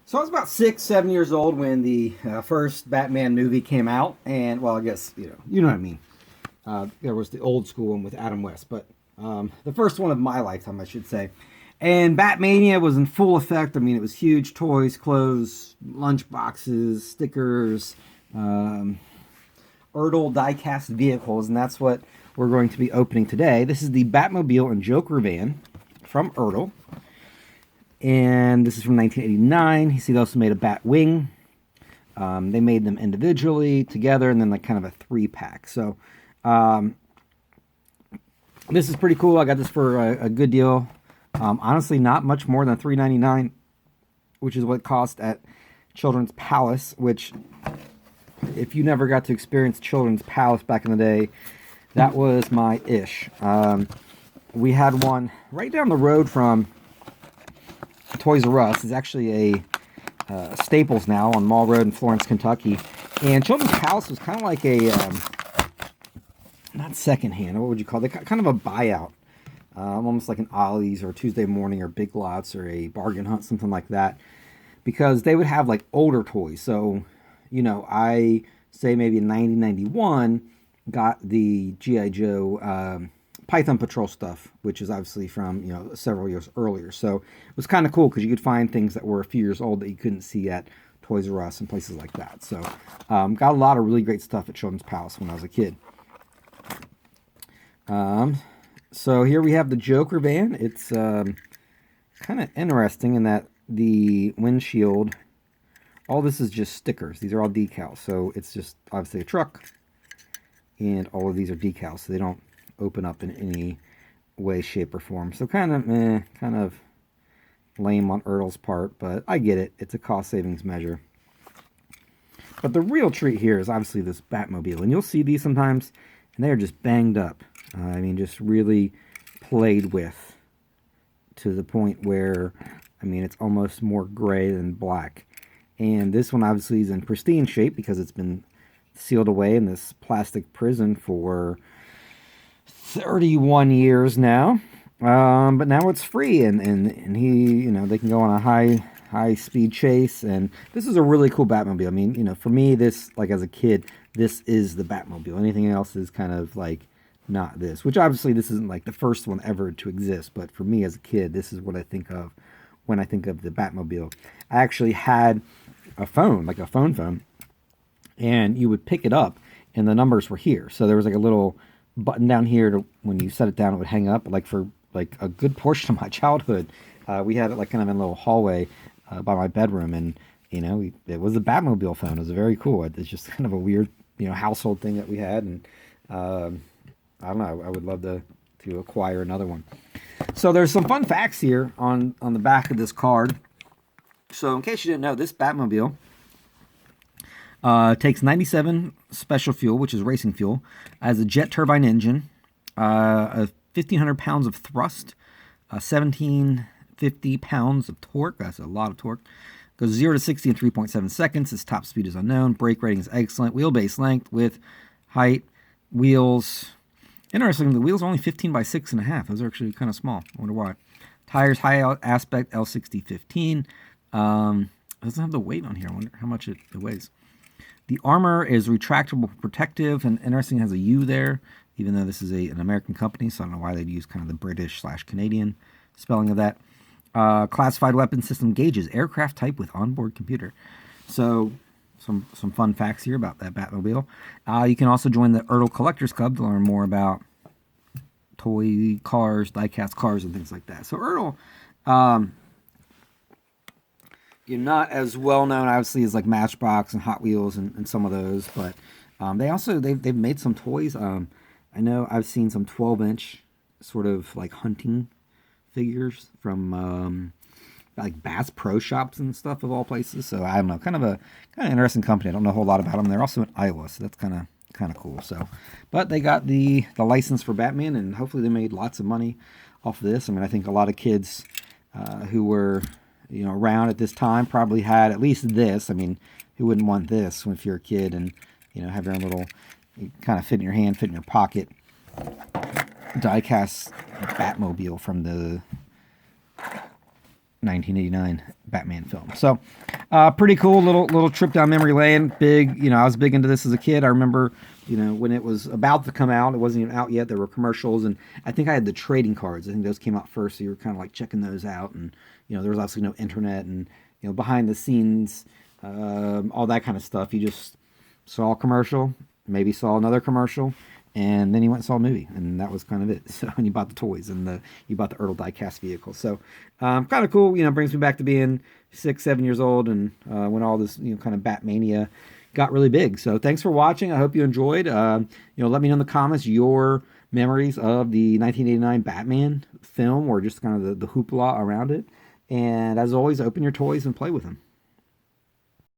So I was about 6, 7 years old when the first Batman movie came out, and well, I guess you know what I mean. There was the old school one with Adam West, but the first one of my lifetime, I should say. And Batmania was in full effect. I mean, it was huge: toys, clothes, lunch boxes, stickers, ERTL die-cast vehicles, and that's what we're going to be opening today. This is the Batmobile and Joker van from ERTL. And this is from 1989. You see, they also made a Bat Wing. They made them individually, together, and then like kind of a 3-pack. So this is pretty cool. I got this for a good deal. Honestly, not much more than $3.99, which is what it cost at Children's Palace. Which, if you never got to experience Children's Palace back in the day, that was my ish. We had one right down the road from Toys R Us. Is actually a Staples now on Mall Road in Florence, Kentucky. And Children's Palace was kind of like a, not secondhand, what would you call it? Kind of a buyout. Almost like an Ollie's or Tuesday Morning or Big Lots or a Bargain Hunt, something like that. Because they would have like older toys. So, I say maybe in 1991 got the G.I. Joe Python Patrol stuff, which is obviously from, several years earlier. So it was kind of cool because you could find things that were a few years old that you couldn't see at Toys R Us and places like that. So got a lot of really great stuff at Children's Palace when I was a kid. So here we have the Joker van. It's kind of interesting in that the windshield, all this is just stickers. These are all decals. So it's just obviously a truck, and all of these are decals. So they don't open up in any way, shape, or form. So kind of lame on ERTL's part, but I get it. It's a cost savings measure. But the real treat here is obviously this Batmobile, and you'll see these sometimes, and they are just banged up. Just really played with to the point where, it's almost more gray than black. And this one obviously is in pristine shape because it's been sealed away in this plastic prison for 31 years now. But now it's free, and he, they can go on a high speed chase. And this is a really cool Batmobile. For me, this, like as a kid, this is the Batmobile. Anything else is kind of like not this, which obviously this isn't like the first one ever to exist, but for me as a kid, this is what I think of when I think of the Batmobile. I actually had a phone, like a phone, and you would pick it up and the numbers were here. So there was like a little button down here to, when you set it down, it would hang up. Like for like a good portion of my childhood, we had it like kind of in a little hallway by my bedroom, and it was a Batmobile phone. It was very cool. It's just kind of a weird household thing that we had, and I don't know, I would love to acquire another one. So there's some fun facts here on the back of this card. So in case you didn't know, this Batmobile takes 97 special fuel, which is racing fuel, as a jet turbine engine, 1,500 pounds of thrust, 1,750 pounds of torque. That's a lot of torque. Goes 0 to 60 in 3.7 seconds. Its top speed is unknown. Brake rating is excellent. Wheelbase length, width, height, wheels. Interesting, the wheels are only 15 by 6.5. Those are actually kind of small. I wonder why. Tires, high aspect, L6015. Doesn't have the weight on here. I wonder how much it weighs. The armor is retractable, protective, and interesting, has a U there, even though this is an American company, so I don't know why they'd use kind of the British/Canadian spelling of that. Classified weapon system gauges, aircraft type with onboard computer. So some fun facts here about that Batmobile. You can also join the ERTL Collectors Club to learn more about toy cars, die-cast cars, and things like that. So ERTL, you're not as well known, obviously, as like Matchbox and Hot Wheels and some of those, but they've made some toys. I know I've seen some 12-inch sort of like hunting figures from like Bass Pro Shops and stuff, of all places. So I don't know, kind of interesting company. I don't know a whole lot about them. They're also in Iowa, so that's kind of cool. So, but they got the license for Batman, and hopefully they made lots of money off of this. I think a lot of kids who were around at this time probably had at least this. Who wouldn't want this if you're a kid and have your own little, kind of fit in your hand, fit in your pocket die-cast Batmobile from the 1989 Batman film. So pretty cool little trip down memory lane. Big, I was big into this as a kid. I remember, when it was about to come out, it wasn't even out yet. There were commercials, and I think I had the trading cards. I think those came out first, so you were kind of like checking those out. And there was obviously no internet, and behind the scenes, all that kind of stuff. You just saw a commercial, maybe saw another commercial, and then you went and saw a movie, and that was kind of it. So, and you bought the toys, and you bought the ERTL diecast vehicle. So, kind of cool. Brings me back to being 6, 7 years old, and when all this kind of Batmania got really big. So, thanks for watching. I hope you enjoyed. Let me know in the comments your memories of the 1989 Batman film, or just kind of the hoopla around it. And as always, open your toys and play with them.